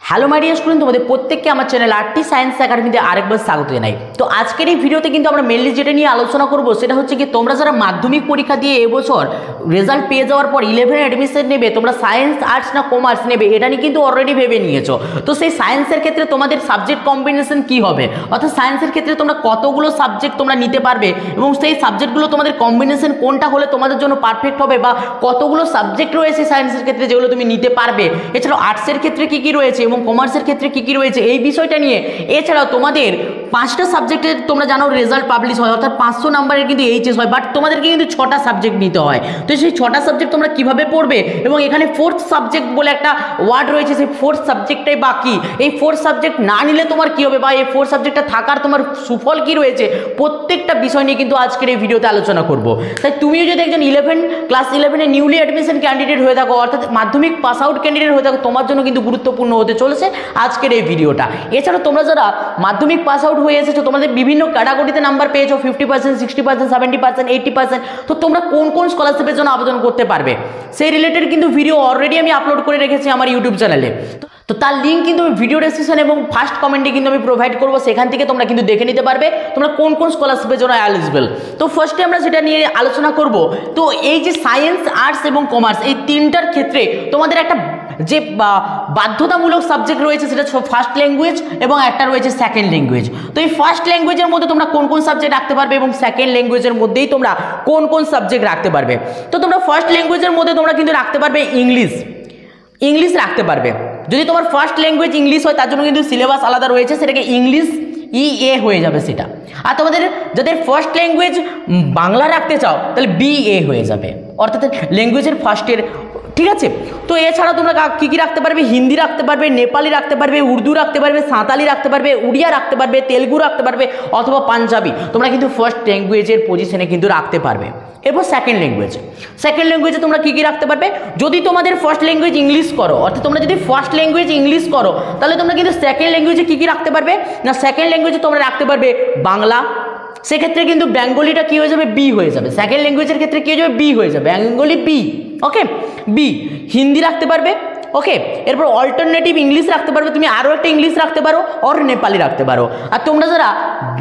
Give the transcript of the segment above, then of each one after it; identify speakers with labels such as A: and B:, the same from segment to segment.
A: Hello my dear student, তোমাদের প্রত্যেককে আমার চ্যানেল আরটি সায়েন্স একাডেমিতে আরেকবার স্বাগত জানাই। তো আজকের এই ভিডিওতে কিন্তু আমরা মেনলি যেটা নিয়ে আলোচনা করব সেটা হচ্ছে কি, তোমরা যারা মাধ্যমিক পরীক্ষা দিয়ে এবছর রেজাল্ট পেয়ে যাওয়ার পর 11 অ্যাডমিশন নেবে, তোমরা সায়েন্স আর্টস না কমার্স নেবে এটা নিয়ে কিন্তু অলরেডি ভেবে নিয়েছো। তো সেই সায়েন্সের ক্ষেত্রে তোমাদের সাবজেক্ট কম্বিনেশন কি হবে, অর্থাৎ সায়েন্সের ক্ষেত্রে তোমরা কতগুলো সাবজেক্ট তোমরা নিতে পারবে এবং সেই সাবজেক্টগুলো তোমাদের কম্বিনেশন কোনটা হলে তোমাদের জন্য পারফেক্ট হবে, বা কতগুলো সাবজেক্ট রয়েছে সায়েন্সের ক্ষেত্রে যেগুলো তুমি নিতে পারবে, এছাড়াও আর্টসের ক্ষেত্রে কী কী রয়েছে এবং কমার্সের ক্ষেত্রে কী কী রয়েছে এই বিষয়টা নিয়ে। এছাড়াও তোমাদের 5টা সাবজেক্টের তোমরা জানো রেজাল্ট পাবলিশ হয়, অর্থাৎ 500 নাম্বারের কিন্তু এইচএস হয়, বাট তোমাদেরকে কিন্তু 6টা সাবজেক্ট নিতে হয়। তো সেই 6টা সাবজেক্ট তোমরা কিভাবে পড়বে, এবং এখানে ফোর্থ সাবজেক্ট বলে একটা ওয়ার্ড রয়েছে, সেই ফোর্থ সাবজেক্টটাই বাকি। এই ফোর্থ সাবজেক্ট না নিলে তোমার কি হবে, বা এই ফোর্থ সাবজেক্টটা থাকার তোমার সুফল কি রয়েছে, প্রত্যেকটা বিষয় নিয়ে কিন্তু আজকের এই ভিডিওতে আলোচনা করব। তাই তুমিও যদি একজন ক্লাস 11 নিউলি অ্যাডমিশন ক্যান্ডিডেট হয়ে থাকো, অর্থাৎ মাধ্যমিক পাস আউট ক্যান্ডিডেট হয়ে থাকো, তোমার জন্য কিন্তু গুরুত্বপূর্ণ হতে চলেছে আজকের এই ভিডিওটা। এছাড়া তোমরা যারা মাধ্যমিক পাস আউট হয়ে এসেছো, তোমাদের বিভিন্ন ক্যাটাগরিতে নাম্বার পেয়েছো, 50%, 60%, 70%, 80%, তো তোমরা কোন কোন স্কলারশিপের জন্য আবেদন করতে পারবে সেই রিলেটেড কিন্তু ভিডিও অলরেডি আমি আপলোড করে রেখেছি আমার ইউটিউব চ্যানেলে। তো তার লিঙ্ক কিন্তু আমি ভিডিও ডেসক্রিপশন এবং ফার্স্ট কমেন্টে কিন্তু আমি প্রোভাইড করবো, সেখান থেকে তোমরা কিন্তু দেখে নিতে পারবে তোমরা কোন কোন স্কলারশিপের জন্য এলিজিবল। তো ফার্স্টে আমরা সেটা নিয়ে আলোচনা করব। তো এই যে সায়েন্স, আর্টস এবং কমার্স এই তিনটার ক্ষেত্রে তোমাদের একটা যে বাধ্যতামূলক সাবজেক্ট রয়েছে সেটা ফার্স্ট ল্যাঙ্গুয়েজ এবং একটা রয়েছে সেকেন্ড ল্যাঙ্গুয়েজ। তো এই ফার্স্ট ল্যাঙ্গুয়েজের মধ্যে তোমরা কোন কোন সাবজেক্ট রাখতে পারবে এবং সেকেন্ড ল্যাঙ্গুয়েজের মধ্যেই তোমরা কোন কোন সাবজেক্ট রাখতে পারবে। তো তোমরা ফার্স্ট ল্যাঙ্গুয়েজের মধ্যে তোমরা কিন্তু রাখতে পারবে ইংলিশ রাখতে পারবে। যদি তোমার ফার্স্ট ল্যাঙ্গুয়েজ ইংলিশ হয় তার জন্য কিন্তু সিলেবাস আলাদা রয়েছে, সেটাকে ইংলিশ EA হয়ে যাবে সেটা। আর তোমাদের যাদের ফার্স্ট ল্যাঙ্গুয়েজ বাংলা রাখতে চাও তাহলে BA হয়ে যাবে, অর্থাৎ ল্যাঙ্গুয়েজের ফার্স্টের, ঠিক আছে। তো এছাড়া তোমরা কী কী রাখতে পারবে, হিন্দি রাখতে পারবে, নেপালি রাখতে পারবে, উর্দু রাখতে পারবে, সাঁতালি রাখতে পারবে, উড়িয়া রাখতে পারবে, তেলুগু রাখতে পারবে, অথবা পাঞ্জাবি তোমরা কিন্তু ফার্স্ট ল্যাঙ্গুয়েজের পজিশনে কিন্তু রাখতে পারবে। এরপর সেকেন্ড ল্যাঙ্গুয়েজে তোমরা কী কী রাখতে পারবে, যদি তোমাদের ফার্স্ট ল্যাঙ্গুয়েজ ইংলিশ করো, অর্থাৎ তোমরা যদি ফার্স্ট ল্যাঙ্গুয়েজ ইংলিশ করো তাহলে তোমরা কিন্তু সেকেন্ড ল্যাঙ্গুয়েজে কী কী রাখতে পারবে না, সেকেন্ড ল্যাঙ্গুয়েজে তোমরা রাখতে পারবে বাংলা, সেক্ষেত্রে কিন্তু বেঙ্গলিটা কী হয়ে যাবে, বি হয়ে যাবে। সেকেন্ড ল্যাঙ্গুয়েজের ক্ষেত্রে কী হয়ে যাবে, বি হয়ে যাবে, বেঙ্গলি বি, ওকে বি। হিন্দি রাখতে পারবে, ওকে। এরপর অল্টারনেটিভ ইংলিশ রাখতে পারবে, তুমি আরও একটা ইংলিশ রাখতে পারো, আর নেপালি রাখতে পারো। আর তোমরা যারা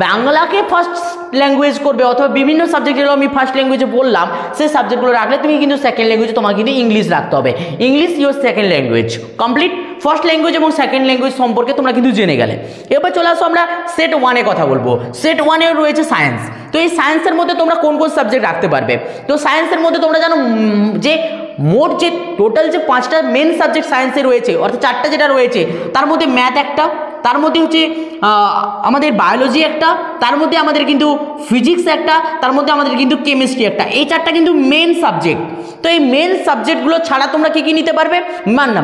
A: বাংলাকে ফার্স্ট ল্যাঙ্গুয়েজ করবে অথবা বিভিন্ন সাবজেক্ট যেগুলো আমি ফার্স্ট ল্যাঙ্গুয়েজে বললাম সেই সাবজেক্টগুলো রাখলে তুমি কিন্তু সেকেন্ড ল্যাঙ্গুয়েজে তোমাকে কিন্তু ইংলিশ রাখতে হবে। English your second language complete. First language এবং সেকেন্ড ল্যাঙ্গুয়েজ সম্পর্কে তোমরা কিন্তু জেনে গেলে। এবার চলে আসো আমরা সেট 1-এ কথা বলবো। সেট 1-এ রয়েছে সায়েন্স। তো এই সায়েন্সের মধ্যে তোমরা কোন কোন সাবজেক্ট রাখতে পারবে, তো সায়েন্সের মধ্যে তোমরা জানো যে মোট যে টোটাল যে 5টা মেন সাবজেক্ট সায়েন্সে রয়েছে, অর্থাৎ 4টা যেটা রয়েছে তার মধ্যে ম্যাথ একটা, তার মধ্যে হচ্ছে আমাদের বায়োলজি একটা, তার মধ্যে আমাদের কিন্তু ফিজিক্স একটা, তার মধ্যে আমাদের কিন্তু কেমিস্ট্রি একটা। এই 4টা কিন্তু মেন সাবজেক্ট। তো এই মেন সাবজেক্টগুলো ছাড়া তোমরা কী কী নিতে পারবে,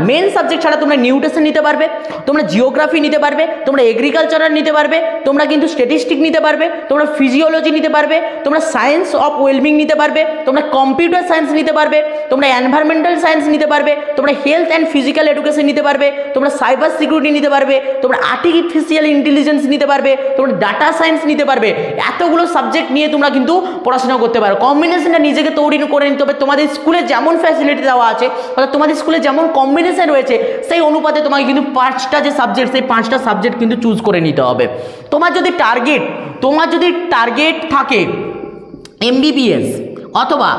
A: মেন সাবজেক্ট ছাড়া তোমরা নিউট্রিশন নিতে পারবে, তোমরা জিওগ্রাফি নিতে পারবে, তোমরা এগ্রিকালচারাল নিতে পারবে, তোমরা কিন্তু স্ট্যাটিস্টিক নিতে পারবে, তোমরা ফিজিওলজি নিতে পারবে, তোমরা সায়েন্স অফ ওয়েলবিং নিতে পারবে, তোমরা কম্পিউটার সায়েন্স নিতে পারবে, তোমরা এনভায়রনমেন্টাল সায়েন্স নিতে পারবে, তোমরা হেলথ অ্যান্ড ফিজিক্যাল এডুকেশন নিতে পারবে, তোমরা সাইবার সিকিউরিটি নিতে পারবে, তোমরা আর্টিফিশিয়াল ইন্টেলিজেন্স নিতে পারবে, তোমরা ডাটা সায়েন্স নিতে পারবে। এতগুলো সাবজেক্ট নিয়ে তোমরা কিন্তু পড়াশোনা করতে পারো। কম্বিনেশনটা নিজেকে তৈরি করে নিতে হবে। তোমাদের স্কুলে যেমন ফ্যাসিলিটি দেওয়া আছে, অর্থাৎ তোমাদের স্কুলে যেমন কম্বিনেশন রয়েছে সেই অনুপাতে তোমাকে কিন্তু 5টা যে সাবজেক্ট সেই 5টা সাবজেক্ট কিন্তু চুজ করে নিতে হবে। তোমার যদি টার্গেট থাকে MBBS অথবা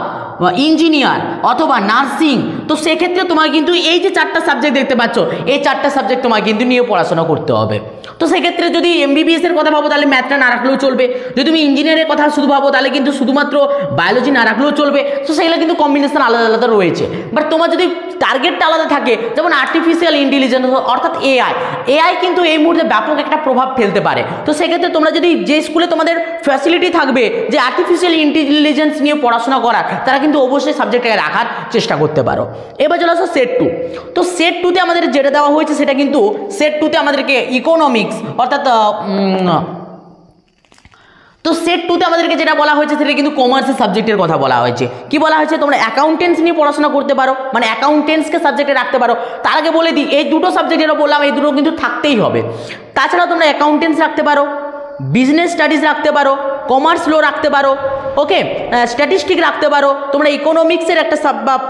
A: ইঞ্জিনিয়ার অথবা নার্সিং, তো সেক্ষেত্রে তোমার কিন্তু এই যে 4টা সাবজেক্ট দেখতে পাচ্ছ এই 4টা সাবজেক্ট তোমার কিন্তু নিয়ে পড়াশোনা করতে হবে। তো সেক্ষেত্রে যদি MBBS এর কথা ভাবো তাহলে ম্যাথটা না রাখলেও চলবে, যদি তুমি ইঞ্জিনিয়ারের কথা শুধু ভাবো তাহলে কিন্তু শুধুমাত্র বায়োলজি না রাখলেও চলবে। তো সেগুলো কিন্তু কম্বিনেশন আলাদা আলাদা রয়েছে। বাট তোমার যদি টার্গেটটা আলাদা থাকে, যেমন আর্টিফিশিয়াল ইন্টেলিজেন্স অর্থাৎ AI কিন্তু এই মুহূর্তে ব্যাপক একটা প্রভাব ফেলতে পারে। তো সেক্ষেত্রে তোমরা যদি যে স্কুলে তোমাদের ফ্যাসিলিটি থাকবে যে আর্টিফিশিয়াল ইন্টেলিজেন্স নিয়ে পড়াশোনা করার, তারা কিন্তু অবশ্যই সাবজেক্টটাকে রাখার চেষ্টা করতে পারো। এবার চলে আসো সেট 2। তো সেট 2-তে আমাদের যেটা দেওয়া হয়েছে সেটা কিন্তু সেট 2-তে আমাদেরকে ইকোনমিক্স অর্থাৎ তো সেট 2-তে আমাদেরকে যেটা বলা হয়েছে সেটা কিন্তু কমার্সের সাবজেক্টের কথা বলা হয়েছে। কি বলা হয়েছে, তোমরা অ্যাকাউন্টেন্স নিয়ে পড়াশোনা করতে পারো, মানে অ্যাকাউন্টেন্সকে সাবজেক্টে রাখতে পারো। তার আগে বলে দিই এই দুটো সাবজেক্ট যেটা বললাম এই দুটো কিন্তু থাকতেই হবে। তাছাড়াও তোমরা অ্যাকাউন্টেন্স রাখতে পারো, বিজনেস স্টাডিজ রাখতে পারো, কমার্স ল রাখতে পারো, ওকে, স্ট্যাটিস্টিক রাখতে পারো, তোমরা ইকোনমিক্সের একটা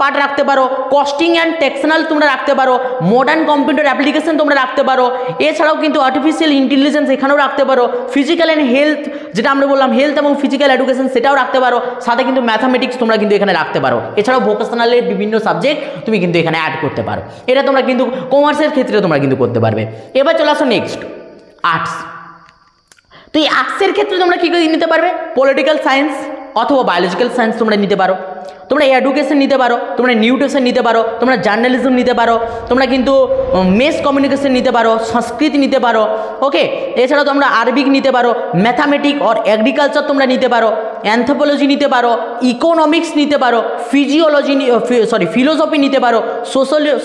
A: পার্ট রাখতে পারো, কস্টিং অ্যান্ড ট্যাক্সনাল তোমরা রাখতে পারো, মডার্ন কম্পিউটার অ্যাপ্লিকেশন তোমরা রাখতে পারো, এছাড়াও কিন্তু আর্টিফিশিয়াল ইন্টেলিজেন্স এখানেও রাখতে পারো, ফিজিক্যাল অ্যান্ড হেলথ যেটা আমরা বললাম হেলথ এবং ফিজিক্যাল এডুকেশন সেটাও রাখতে পারো, সাথে কিন্তু ম্যাথামেটিক্স তোমরা কিন্তু এখানে রাখতে পারো, এছাড়াও ভোকেশনালের বিভিন্ন সাবজেক্ট তুমি কিন্তু এখানে অ্যাড করতে পারো। এটা তোমরা কিন্তু কমার্সের ক্ষেত্রে তোমরা কিন্তু করতে পারবে। এবার চলে আসো নেক্সট আর্টস। তো এই আর্টসের ক্ষেত্রে তোমরা কী করে নিতে পারবে? পলিটিক্যাল সায়েন্স অথবা বায়োলজিক্যাল সায়েন্স তোমরা নিতে পারো, তোমরা এডুকেশন নিতে পারো, তোমরা নিউট্রিশন নিতে পারো, তোমরা জার্নালিজম নিতে পারো, তোমরা কিন্তু মেস কমিউনিকেশন নিতে পারো, সংস্কৃত নিতে পারো, ওকে, এছাড়াও তোমরা আরবিক নিতে পারো, ম্যাথামেটিক অর এগ্রিকালচার তোমরা নিতে পারো, অ্যানথ্রোপোলজি নিতে পারো, ইকোনমিক্স নিতে পারো, ফিলোসফি নিতে পারো,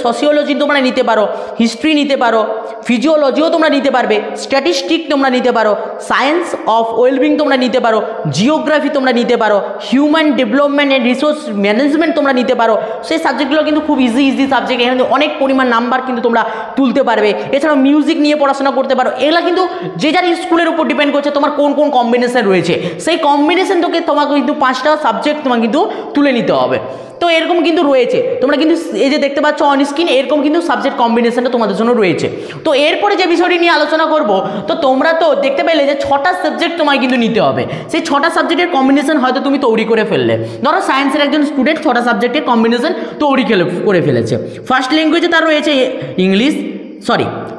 A: সোশিওলজি তোমরা নিতে পারো, হিস্ট্রি নিতে পারো, ফিজিওলজিও তোমরা নিতে পারবে, স্ট্যাটিস্টিক তোমরা নিতে পারো, সায়েন্স অফ ওয়েলবিং তোমরা নিতে পারো, জিওগ্রাফি তোমরা নিতে পারো, human development and resource management তোমরা নিতে পারো। সেই সাবজেক্টগুলো কিন্তু খুব ইজি সাবজেক্ট, এখানে অনেক পরিমাণ নাম্বার কিন্তু তোমরা তুলতে পারবে। এছাড়াও মিউজিক নিয়ে পড়াশোনা করতে পারো। এগুলো কিন্তু যে যার স্কুলের উপর ডিপেন্ড করছে তোমার কোন কোন কম্বিনেশন রয়েছে, সেই কম্বিনেশন থেকে তোমাকে কিন্তু 5টা সাবজেক্ট তোমাকে কিন্তু তুলে নিতে হবে। তো এরকম কিন্তু রয়েছে, তোমরা কিন্তু এই যে দেখতে পাচ্ছ অন স্ক্রিন, এরকম কিন্তু সাবজেক্ট কম্বিনেশনটা তোমাদের জন্য রয়েছে। তো এরপরে যে বিষয়টি নিয়ে আলোচনা করব, তো তোমরা তো দেখতে পেলে যে 6টা সাবজেক্ট তোমায় কিন্তু নিতে হবে। সেই 6টা সাবজেক্টের কম্বিনেশন হয়তো তুমি তৈরি করে ফেললে। ধরো সায়েন্সের একজন স্টুডেন্ট 6টা সাবজেক্টের কম্বিনেশন তৈরি করে ফেলেছে। ফার্স্ট ল্যাঙ্গুয়েজে তার রয়েছে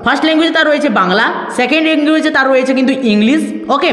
A: ফার্স্ট ল্যাঙ্গুয়েজে তার রয়েছে বাংলা, সেকেন্ড ল্যাঙ্গুয়েজে তার রয়েছে কিন্তু ইংলিশ, ওকে,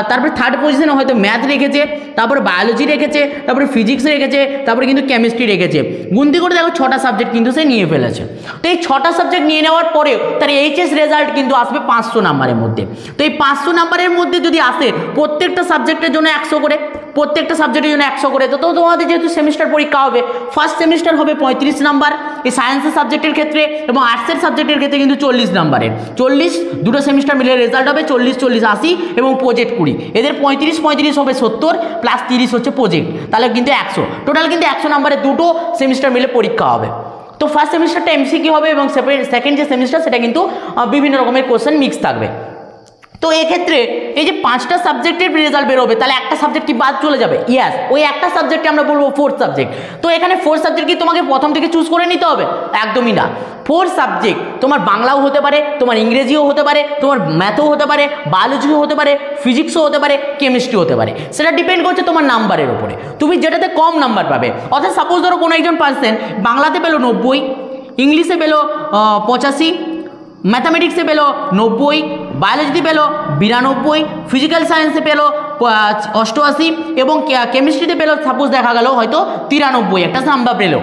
A: তারপরে থার্ড পজিশনে হয়তো ম্যাথ রেখেছে, তারপরে বায়োলজি রেখেছে, তারপরে ফিজিক্স রেখেছে, তারপরে কিন্তু কেমিস্ট্রি রেখেছে। গুনতি করে দেখো 6টা সাবজেক্ট কিন্তু সে নিয়ে ফেলেছে। তো এই 6টা সাবজেক্ট নিয়ে নেওয়ার পরেও তার এইচএস রেজাল্ট কিন্তু আসবে 500 নাম্বারের মধ্যে। তো এই 500 নাম্বারের মধ্যে যদি আসে প্রত্যেকটা সাবজেক্টের জন্য 100 করে, প্রত্যেকটা সাবজেক্টের জন্য 100 করে, তো তোমাদের যেহেতু সেমিস্টার পরীক্ষা হবে, ফার্স্ট সেমিস্টার হবে 35 নাম্বার এই সায়েন্সের সাবজেক্টের ক্ষেত্রে, এবং আর্টসের সাবজেক্টের ক্ষেত্রে কিন্তু 40 নাম্বারের। 40 দুটো সেমিস্টার মিলে রেজাল্ট হবে 40 80 এবং প্রজেক্ট 20, এদের 35 হবে 70 প্লাস 30 হচ্ছে প্রজেক্ট, তাহলে কিন্তু 100, টোটাল কিন্তু 100 নাম্বারের দুটো সেমিস্টার মিলে পরীক্ষা হবে। তো ফার্স্ট সেমিস্টারটা এমসিকিউ হবে এবং সেকেন্ড যে সেমিস্টার সেটা কিন্তু বিভিন্ন রকমের কোশ্চেন মিক্স থাকবে। তো এক্ষেত্রে এই যে 5টা সাবজেক্টের রেজাল্ট বেরোবে, তাহলে একটা সাবজেক্ট কি বাদ চলে যাবে? ইয়েস, ওই একটা সাবজেক্টে আমরা বলবো 4th সাবজেক্ট। তো এখানে 4th সাবজেক্ট কি তোমাকে প্রথম থেকে চুজ করে নিতে হবে? একদমই না। 4 সাবজেক্ট তোমার বাংলাও হতে পারে, তোমার ইংরেজিও হতে পারে, তোমার ম্যাথও হতে পারে, বায়োলজিও হতে পারে, ফিজিক্সও হতে পারে, কেমিস্ট্রি হতে পারে। সেটা ডিপেন্ড করছে তোমার নাম্বারের উপরে, তুমি যেটাতে কম নাম্বার পাবে। অর্থাৎ সাপোজ ধরো কোনো একজন পার্সন বাংলাতে পেলো 90, ইংলিশে পেলো 85, ম্যাথামেটিক্সে পেলো 90, বায়োলজিতে পেলো 92, ফিজিক্যাল সায়েন্সে পেলো 88 এবং কেমিস্ট্রিতে পেলো সাপোজ দেখা গেল হয়তো 93 একটা নাম্বার পেলো।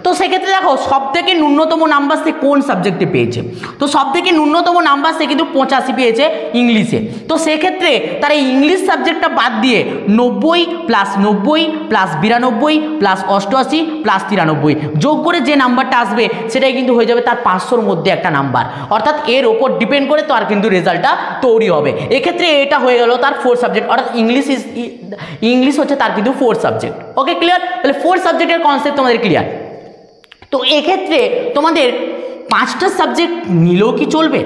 A: তো সেক্ষেত্রে দেখো সব থেকে ন্যূনতম নাম্বার সে কোন সাবজেক্টে পেয়েছে, তো সব থেকে ন্যূনতম নাম্বার সে কিন্তু 85 পেয়েছে ইংলিশে। তো সেক্ষেত্রে তার এই ইংলিশ সাবজেক্টটা বাদ দিয়ে 90 প্লাস 92 প্লাস 92 প্লাস 88 প্লাস 93 যোগ করে যে নাম্বারটা আসবে সেটাই কিন্তু হয়ে যাবে তার 500-র মধ্যে একটা নাম্বার। অর্থাৎ এর ওপর ডিপেন্ড করে তার কিন্তু রেজাল্টটা তৈরি হবে। এক্ষেত্রে এটা হয়ে গেল তার 4 সাবজেক্ট, অর্থাৎ ইংলিশ হচ্ছে তার কিন্তু 4 সাবজেক্ট। ওকে, ক্লিয়ার? তাহলে 4 সাবজেক্টের কনসেপ্ট তোমাদের ক্লিয়ার। তো এক্ষেত্রে তোমাদের 5টা সাবজেক্ট নিলেও কি চলবে?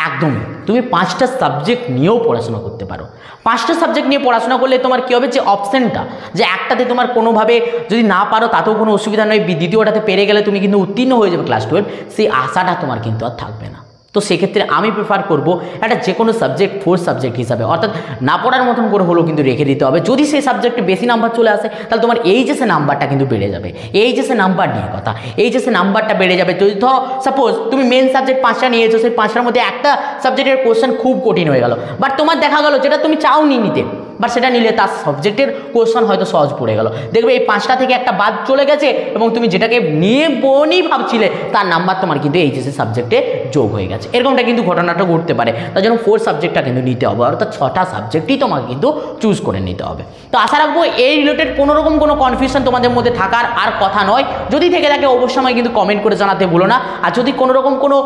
A: একদমই, তুমি 5টা সাবজেক্ট নিয়েও পড়াশোনা করতে পারো। 5টা সাবজেক্ট নিয়ে পড়াশোনা করলে তোমার কী হবে, যে অপশানটা যে একটাতে তোমার কোনোভাবে যদি না পারো তাতেও কোনো অসুবিধা নয়, দ্বিতীয়টাতে পেরে গেলে তুমি কিন্তু উত্তীর্ণ হয়ে যাবে ক্লাস 12, সেই আশাটা তোমার কিন্তু আর থাকবে না। তো সেক্ষেত্রে আমি প্রেফার করবো একটা যে কোনো সাবজেক্ট 4 সাবজেক্ট হিসাবে, অর্থাৎ না পড়ার মতন করে হলেও কিন্তু রেখে দিতে হবে। যদি সেই সাবজেক্টে বেশি নাম্বার চলে আসে তাহলে তোমার এইচএসে নাম্বারটা কিন্তু বেড়ে যাবে। এইচএসে নাম্বার নিয়ে কথা, এইচএসে নাম্বারটা বেড়ে যাবে। যদি ধরো সাপোজ তুমি মেন সাবজেক্ট 5টা নিয়েছো, সেই 5টার মধ্যে একটা সাবজেক্টের কোশ্চেন খুব কঠিন হয়ে গেল, বাট তোমার দেখা গেলো যেটা তুমি চাওনি নিতে, বাট সেটা নিলে তার সাবজেক্টের কোশ্চেন হয়তো সহজ পড়ে গেল, দেখবে এই 5টা থেকে একটা বাদ চলে গেছে এবং তুমি যেটাকে নিয়ে বনি ভাবছিলে তার নাম্বার তোমার কিন্তু এইচএসসি সাবজেক্টে যোগ হয়ে গেছে। এরকমটা কিন্তু ঘটনাটা ঘটতে পারে। তার জন্য 4 সাবজেক্টটা কিন্তু নিতে হবে, অর্থাৎ 6টা সাবজেক্টই তোমাকে কিন্তু চুজ করে নিতে হবে। তো আশা রাখবো এই রিলেটেড কোনো রকম কোনো কনফিউশন তোমাদের মধ্যে থাকার আর কথা নয়। যদি থেকে থাকে অবশ্যই কিন্তু কমেন্ট করে জানাতে ভুলো না। আর যদি কোনো রকম কোনো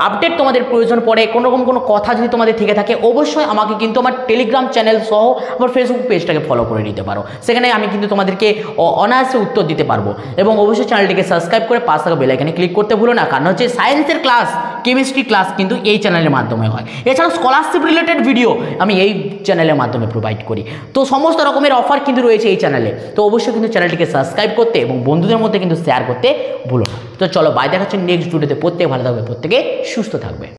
A: আপডেট তোমাদের প্রয়োজন পড়ে, কোনো রকম কোনো কথা যদি তোমাদের থেকে থাকে, অবশ্যই আমাকে কিন্তু আমার টেলিগ্রাম চ্যানেল সহ আমার ফেসবুক পেজটাকে ফলো করে নিতে পারো। সেখানে আমি কিন্তু তোমাদেরকে অনায়াসে উত্তর দিতে পারবো। এবং অবশ্যই চ্যানেলটিকে সাবস্ক্রাইব করে পাশে থাকা বেল আইকনে ক্লিক করতে ভুলো না, কারণ হচ্ছে সায়েন্সের ক্লাস কেমিস্ট্রি ক্লাস কিন্তু এই চ্যানেলের মাধ্যমে হয়। এছাড়াও স্কলারশিপ রিলেটেড ভিডিও আমি এই চ্যানেলের মাধ্যমে প্রোভাইড করি। তো সমস্ত রকমের অফার কিন্তু রয়েছে এই চ্যানেলে। তো অবশ্যই কিন্তু চ্যানেলটিকে সাবস্ক্রাইব করতে এবং বন্ধুদের মধ্যে কিন্তু শেয়ার করতে ভুলো না। তো চলো বাই, দেখাচ্ছি নেক্সট ভিডিওতে। প্রত্যেকে ভালো থাকবে, প্রত্যেকে সুস্থ থাকবে।